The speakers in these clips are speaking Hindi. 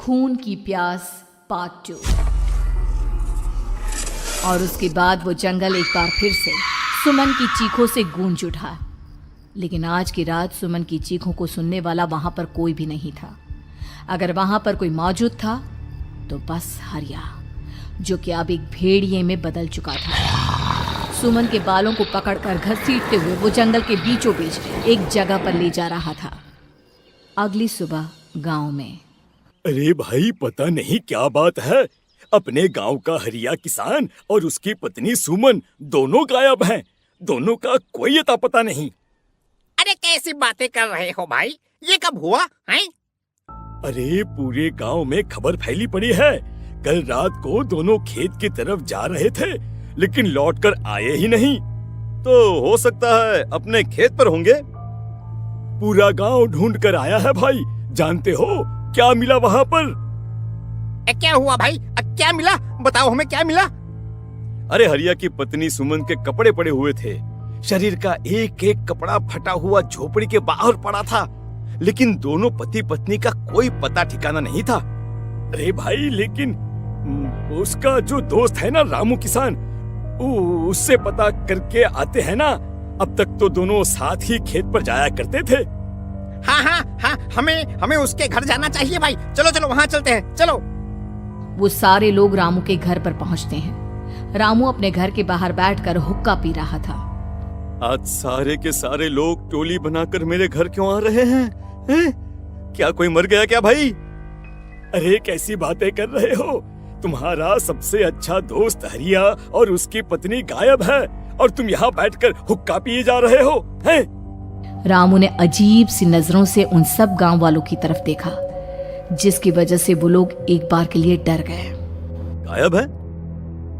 खून की प्यास पार्ट 2। और उसके बाद वो जंगल एक बार फिर से सुमन की चीखों से गूंज उठा। लेकिन आज की रात सुमन की चीखों को सुनने वाला वहां पर कोई भी नहीं था। अगर वहां पर कोई मौजूद था तो बस हरिया, जो कि अब एक भेड़िए में बदल चुका था। सुमन के बालों को पकड़कर घसीटते हुए वो जंगल के बीचों बीच एक जगह पर ले जा रहा था। अगली सुबह गांव में। अरे भाई, पता नहीं क्या बात है, अपने गांव का हरिया किसान और उसकी पत्नी सुमन दोनों गायब हैं। दोनों का कोई अता पता नहीं। अरे कैसी बातें कर रहे हो भाई, ये कब हुआ है? अरे पूरे गांव में खबर फैली पड़ी है। कल रात को दोनों खेत की तरफ जा रहे थे, लेकिन लौटकर आए ही नहीं। तो हो सकता है अपने खेत पर होंगे। पूरा गांव ढूंढ कर आया है भाई। जानते हो क्या मिला वहां पर? क्या हुआ भाई? क्या मिला? बताओ हमें, क्या मिला? अरे हरिया की पत्नी सुमन के कपड़े पड़े हुए थे। शरीर का एक एक कपड़ा फटा हुआ झोपड़ी के बाहर पड़ा था, लेकिन दोनों पति पत्नी का कोई पता ठिकाना नहीं था। अरे भाई, लेकिन उसका जो दोस्त है ना रामू किसान, उससे पता करके आते हैं ना। अब तक तो दोनों साथ ही खेत पर जाया करते थे। हाँ, हमें उसके घर जाना चाहिए भाई। चलो वहाँ चलते हैं, चलो। वो सारे लोग रामू के घर पर पहुंचते हैं। रामू अपने घर के बाहर बैठकर हुक्का पी रहा था। आज सारे के सारे लोग टोली बनाकर मेरे घर क्यों आ रहे हैं? क्या कोई मर गया क्या भाई? अरे कैसी बातें कर रहे हो? तुम्हारा सबसे अच्छा दोस्त हरिया और उसकी पत्नी गायब है और तुम यहाँ बैठकर हुक्का पिए जा रहे हो हैं? रामू ने अजीब सी नजरों से उन सब गांव वालों की तरफ देखा, जिसकी वजह से वो लोग एक बार के लिए डर गए। गायब है?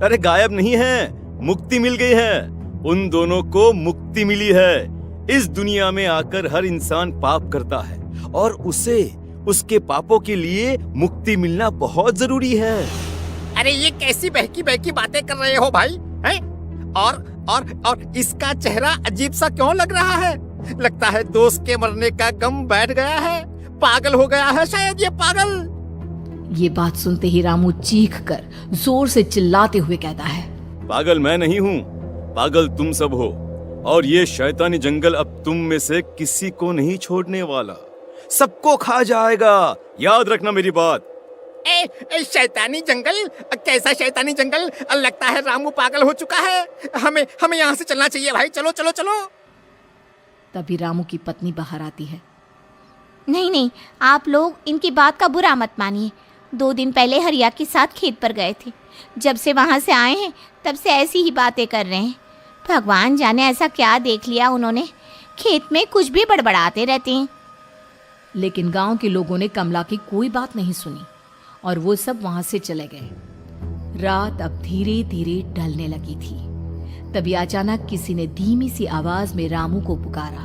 अरे गायब नहीं है, मुक्ति मिल गई है। उन दोनों को मुक्ति मिली है। इस दुनिया में आकर हर इंसान पाप करता है और उसे उसके पापों के लिए मुक्ति मिलना बहुत जरूरी है। अरे ये कैसी बहकी बहकी बातें कर रहे हो भाई, हैं? और इसका चेहरा अजीब सा क्यों लग रहा है? लगता है दोस्त के मरने का गम बैठ गया है। पागल हो गया है शायद ये पागल। ये बात सुनते ही रामू चीख कर जोर से चिल्लाते हुए कहता है, पागल मैं नहीं हूँ, पागल तुम सब हो। और ये शैतानी जंगल अब तुम में से किसी को नहीं छोड़ने वाला, सबको खा जाएगा। याद रखना मेरी बात। शैतानी जंगल? कैसा शैतानी जंगल? लगता है रामू पागल हो चुका है। हमें यहाँ से चलना चाहिए भाई। चलो। तभी रामू की पत्नी बाहर आती है। नहीं, आप लोग इनकी बात का बुरा मत मानिए। 2 दिन पहले हरिया के साथ खेत पर गए थे। जब से वहाँ से आए हैं तब से ऐसी ही बातें कर रहे हैं। भगवान जाने ऐसा क्या देख लिया उन्होंने, खेत में कुछ भी बड़बड़ाते रहते हैं। लेकिन गांव के लोगों ने कमला की कोई बात नहीं सुनी और वो सब वहां से चले गए। रात अब धीरे धीरे ढलने लगी थी। तभी अचानक किसी ने धीमी सी आवाज में रामू को पुकारा।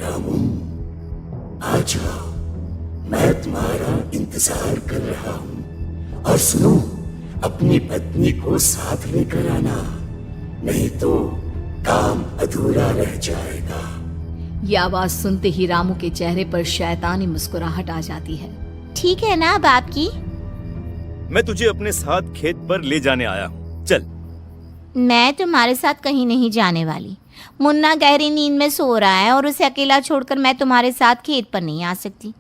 रामू, आ जाओ, मैं तुम्हारा इंतजार कर रहा हूँ। और सुनो, अपनी पत्नी को साथ लेकर आना, नहीं तो काम अधूरा रह जाएगा। ये आवाज सुनते ही रामू के चेहरे पर शैतानी मुस्कुराहट आ जाती है। ठीक है ना अब आपकी? मैं तुझे अपने साथ खेत पर ले जाने आया हूँ, चल। मैं तुम्हारे साथ कहीं नहीं जाने वाली। मुन्ना गहरी नींद में सो रहा है और उसे अकेला छोड़कर मैं तुम्हारे साथ खेत पर नहीं आ सकती।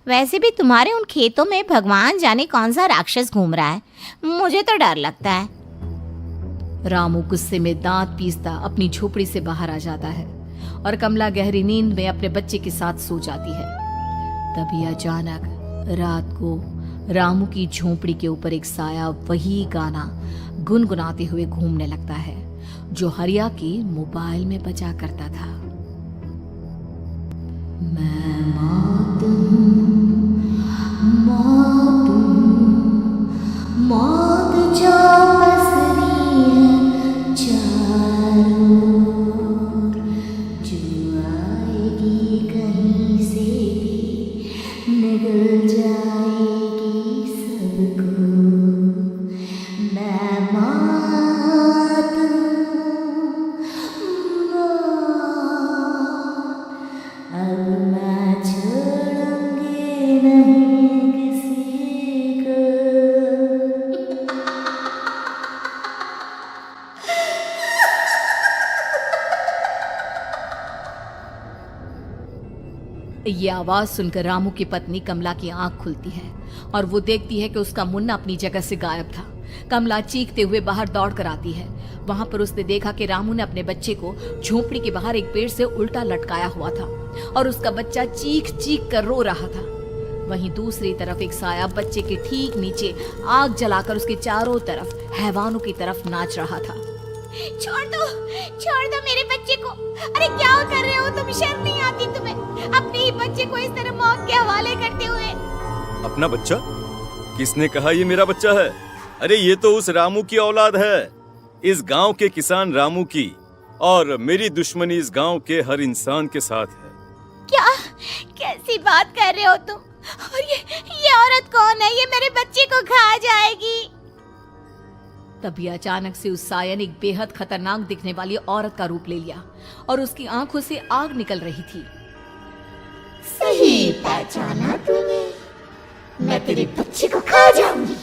वैसे भी तुम्हारे उन खेतों में भगवान जाने कौन सा राक्षस घूम रहा है, मुझे तो डर लगता है। रामू गुस्से में दांत पीसता अपनी झोपड़ी से बाहर आ जाता है और कमला गहरी नींद में अपने बच्चे के साथ सो जाती है। तभी अचानक रात को रामू की झोपड़ी के ऊपर एक साया वही गाना गुनगुनाते हुए घूमने लगता है जो हरिया के मोबाइल में बजा करता था। मैं मौत जो पसरी है चारों ओर, जो आएगी कहीं से भी निगल जाएगी सबको। मैं मौत अब मैं ये आवाज सुनकर रामू की पत्नी कमला की आंख खुलती है और वो देखती है कि उसका मुन्ना अपनी जगह से गायब था। कमला चीखते हुए बाहर दौड़ कर आती है। वहां पर उसने देखा कि रामू ने अपने बच्चे को झोपड़ी के बाहर एक पेड़ से उल्टा लटकाया हुआ था और उसका बच्चा चीख चीख कर रो रहा था। वहीं दूसरी तरफ एक साया बच्चे के ठीक नीचे आग जलाकर उसके चारों तरफ हैवानों की तरफ नाच रहा था। छोड़ दो मेरे बच्चे को। अरे क्या कर रहे हो तुम? शर्म नहीं आती तुम्हें? अपने ही बच्चे को इस तरह मौत के हवाले करते हुए। अपना बच्चा? किसने कहा ये मेरा बच्चा है? अरे ये तो उस रामू की औलाद है, इस गांव के किसान रामू की, और मेरी दुश्मनी इस गांव के हर इंसान के साथ है। क्या कैसी बात कर रहे हो तुम? और ये औरत कौन है? ये मेरे बच्चे को खा जाएगी। तभी अचानक से उस साया ने एक बेहद खतरनाक दिखने वाली औरत का रूप ले लिया और उसकी आंखों से आग निकल रही थी। सही पहचाना तूने। मैं तेरे बच्चे को खा जाऊंगी।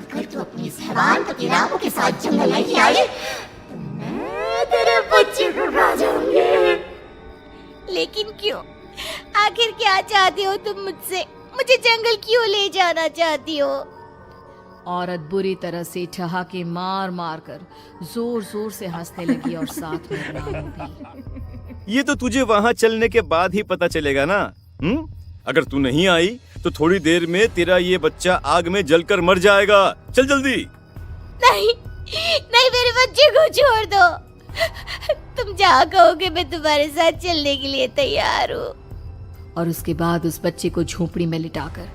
अगर तू अपनी इस हैवान पति रामू के साथ जंगल नहीं आई तो मैं तेरे बच्चे को खा जाऊंगी। लेकिन क्यों? आखिर क्या चाहते हो तुम मुझसे? मुझे जंगल क्यों ले जाना चाहती हो? औरत बुरी तरह से ठहाके मार मार कर जोर जोर से हंसने लगी और साथ में रामू भी। ये तो तुझे वहाँ चलने के बाद ही पता चलेगा ना। अगर तू नहीं आई तो थोड़ी देर में तेरा ये बच्चा आग में जलकर मर जाएगा। चल जल्दी। नहीं नहीं, मेरे बच्चे को छोड़ दो। तुम जहाँ कहोगे मैं तुम्हारे साथ चलने के लिए तैयार हूँ। और उसके बाद उस बच्चे को झोपड़ी में लिटाकर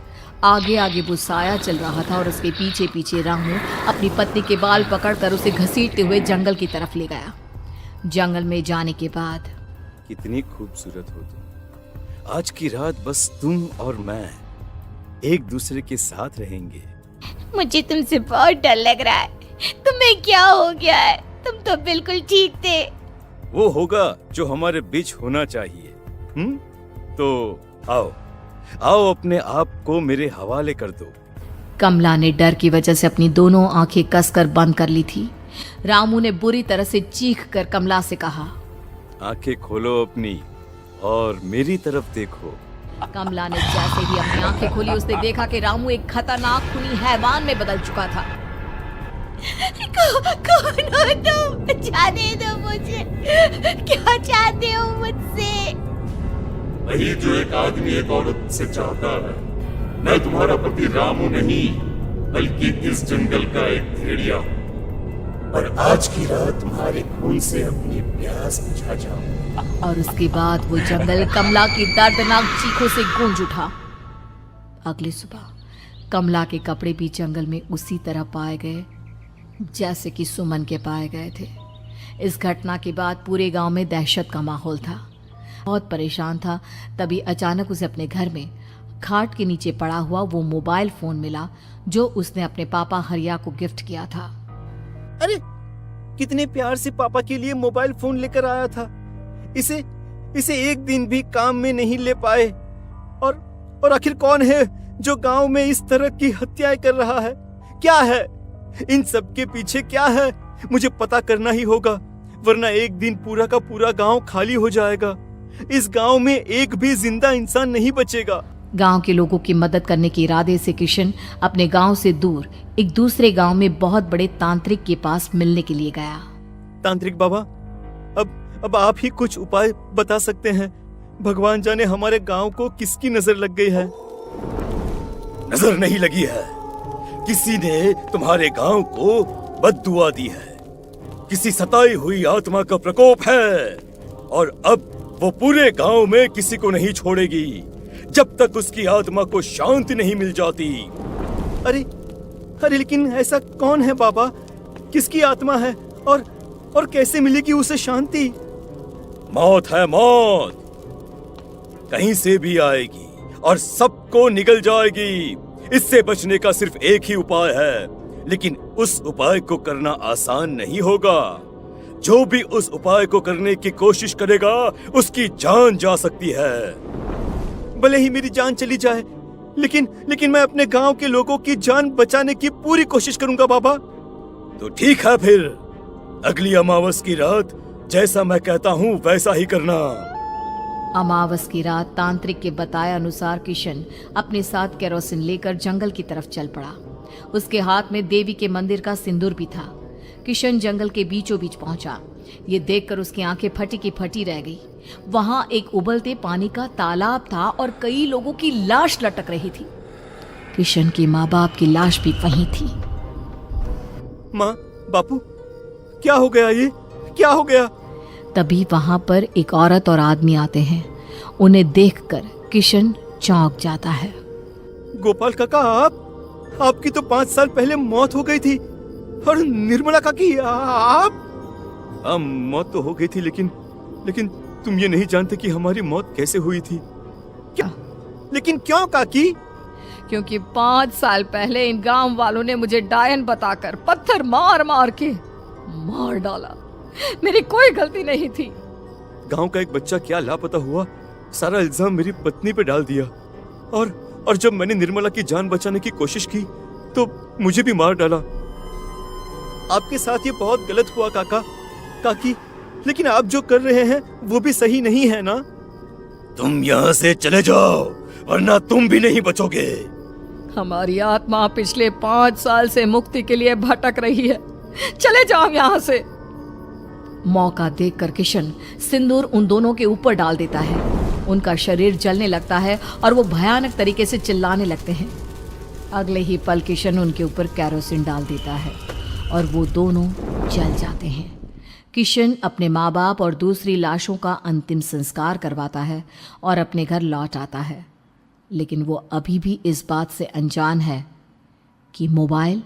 आगे आगे वो साया चल रहा था और उसके पीछे पीछे रामू अपनी पत्नी के बाल पकड़कर उसे घसीटते हुए जंगल की तरफ ले गया। जंगल में जाने के बाद कितनी खूबसूरत हो तुम। आज की रात बस तुम और मैं एक दूसरे के साथ रहेंगे। मुझे तुमसे बहुत डर लग रहा है। तुम्हें क्या हो गया है? तुम तो बिल्कुल ठीक थे। वो होगा जो हमारे बीच होना चाहिए। तो आओ आओ अपने आप को मेरे हवाले कर दो। कमला ने डर की वजह से अपनी दोनों आंखें कसकर बंद कर ली थी। रामू ने बुरी तरह से चीख कर कमला से कहा, आंखें खोलो अपनी और मेरी तरफ देखो। कमला ने जैसे ही अपनी आंखें खोली उसने देखा कि रामू एक खतरनाक खूनी हैवान में बदल चुका था। कौन हो तुम? जाने दो मुझे। क्या चाहते हो मुझसे? वही जो एक आदमी एक औरत से चाहता है। मैं तुम्हारा पति रामू नहीं बल्कि इस जंगल का एक भेड़िया हूँ और आज की रात तुम्हारे खून से अपनी प्यास बुझा जाऊं। और उसके बाद वो जंगल कमला की दर्दनाक चीखों से गूंज उठा। अगली सुबह कमला के कपड़े भी जंगल में उसी तरह पाए गए जैसे कि सुमन के पाए गए थे। इस घटना के बाद पूरे गांव में दहशत का माहौल था। बहुत परेशान था। तभी अचानक उसे अपने घर में खाट के नीचे पड़ा हुआ वो मोबाइल फोन मिला जो उसने अपने पापा हरिया को गिफ्ट किया था। अरे कितने प्यार से पापा के लिए मोबाइल फोन लेकर आया था। इसे एक दिन भी काम में नहीं ले पाए। और आखिर कौन है जो गांव में इस तरह की हत्याएं कर रहा है? क्या है इन सब के पीछे? क्या है? मुझे पता करना ही होगा, वरना एक दिन पूरा का पूरा गांव खाली हो जाएगा। इस गांव में एक भी जिंदा इंसान नहीं बचेगा। गांव के लोगों की मदद करने के इरादे से किशन अपने गांव से दूर एक दूसरे गांव में बहुत बड़े तांत्रिक के पास मिलने के लिए गया। तांत्रिक बाबा, अब आप ही कुछ उपाय बता सकते हैं। भगवान जाने हमारे गांव को किसकी नजर लग गई है। नजर नहीं लगी है, किसी ने तुम्हारे गांव को बद्दुआ दी है। किसी सताई हुई आत्मा का प्रकोप है और अब वो पूरे गांव में किसी को नहीं छोड़ेगी जब तक उसकी आत्मा को शांति नहीं मिल जाती। अरे लेकिन ऐसा कौन है बाबा? किसकी आत्मा है और कैसे मिलेगी उसे शांति? मौत है, मौत कहीं से भी आएगी और सबको निगल जाएगी। इससे बचने का सिर्फ एक ही उपाय है, लेकिन उस उपाय को करना आसान नहीं होगा। जो भी उस उपाय को करने की कोशिश करेगा उसकी जान जा सकती है। भले ही मेरी जान चली जाए, लेकिन मैं अपने गांव के लोगों की जान बचाने की पूरी कोशिश करूंगा बाबा। तो ठीक है, फिर अगली अमावस की रात जैसा मैं कहता हूँ वैसा ही करना। अमावस की रात तांत्रिक के बताए अनुसार किशन अपने साथ केरोसिन लेकर जंगल की तरफ चल पड़ा। उसके हाथ में देवी के मंदिर का सिंदूर भी था। किशन जंगल के बीचों बीच पहुंचा। ये देखकर उसकी आंखें फटी की फटी रह गई। वहां एक उबलते पानी का तालाब था और कई लोगों की लाश लटक रही थी। किशन की माँ बाप की लाश भी वहीं थी। माँ, बापू, क्या हो गया? ये क्या हो गया? तभी वहां पर एक औरत और आदमी आते हैं। उन्हें देखकर किशन चौंक जाता है। गोपाल काका, आपकी तो 5 साल पहले मौत हो गई थी। और निर्मला काकी, आप? मौत तो हो गई थी, लेकिन तुम ये नहीं जानते कि हमारी मौत कैसे हुई थी। क्या? लेकिन क्यों काकी? क्योंकि 5 साल पहले इन गांव वालों ने मुझे डायन बताकर पत्थर मार मार के मार डाला। मेरी कोई गलती नहीं थी। गांव का एक बच्चा क्या लापता हुआ, सारा इल्जाम मेरी पत्नी पे डाल दिया। और जब मैंने निर्मला की जान बचाने की कोशिश की तो मुझे भी मार डाला। आपके साथ ये बहुत गलत हुआ काकी, लेकिन आप जो कर रहे हैं वो भी सही नहीं है ना? तुम यहाँ से चले जाओ, वरना तुम भी नहीं बचोगे। हमारी आत्मा पिछले 5 साल से मुक्ति के लिए भटक रही है। चले जाओ यहाँ से। मौका देखकर किशन सिंदूर उन दोनों के ऊपर डाल देता है। उनका शरीर जलने लगता है और वो भयानक तरीके से चिल्लाने लगते हैं। अगले ही पल किशन उनके ऊपर केरोसिन डाल देता है और वो दोनों जल जाते हैं। किशन अपने माँ बाप और दूसरी लाशों का अंतिम संस्कार करवाता है और अपने घर लौट आता है, लेकिन वो अभी भी इस बात से अनजान है कि मोबाइल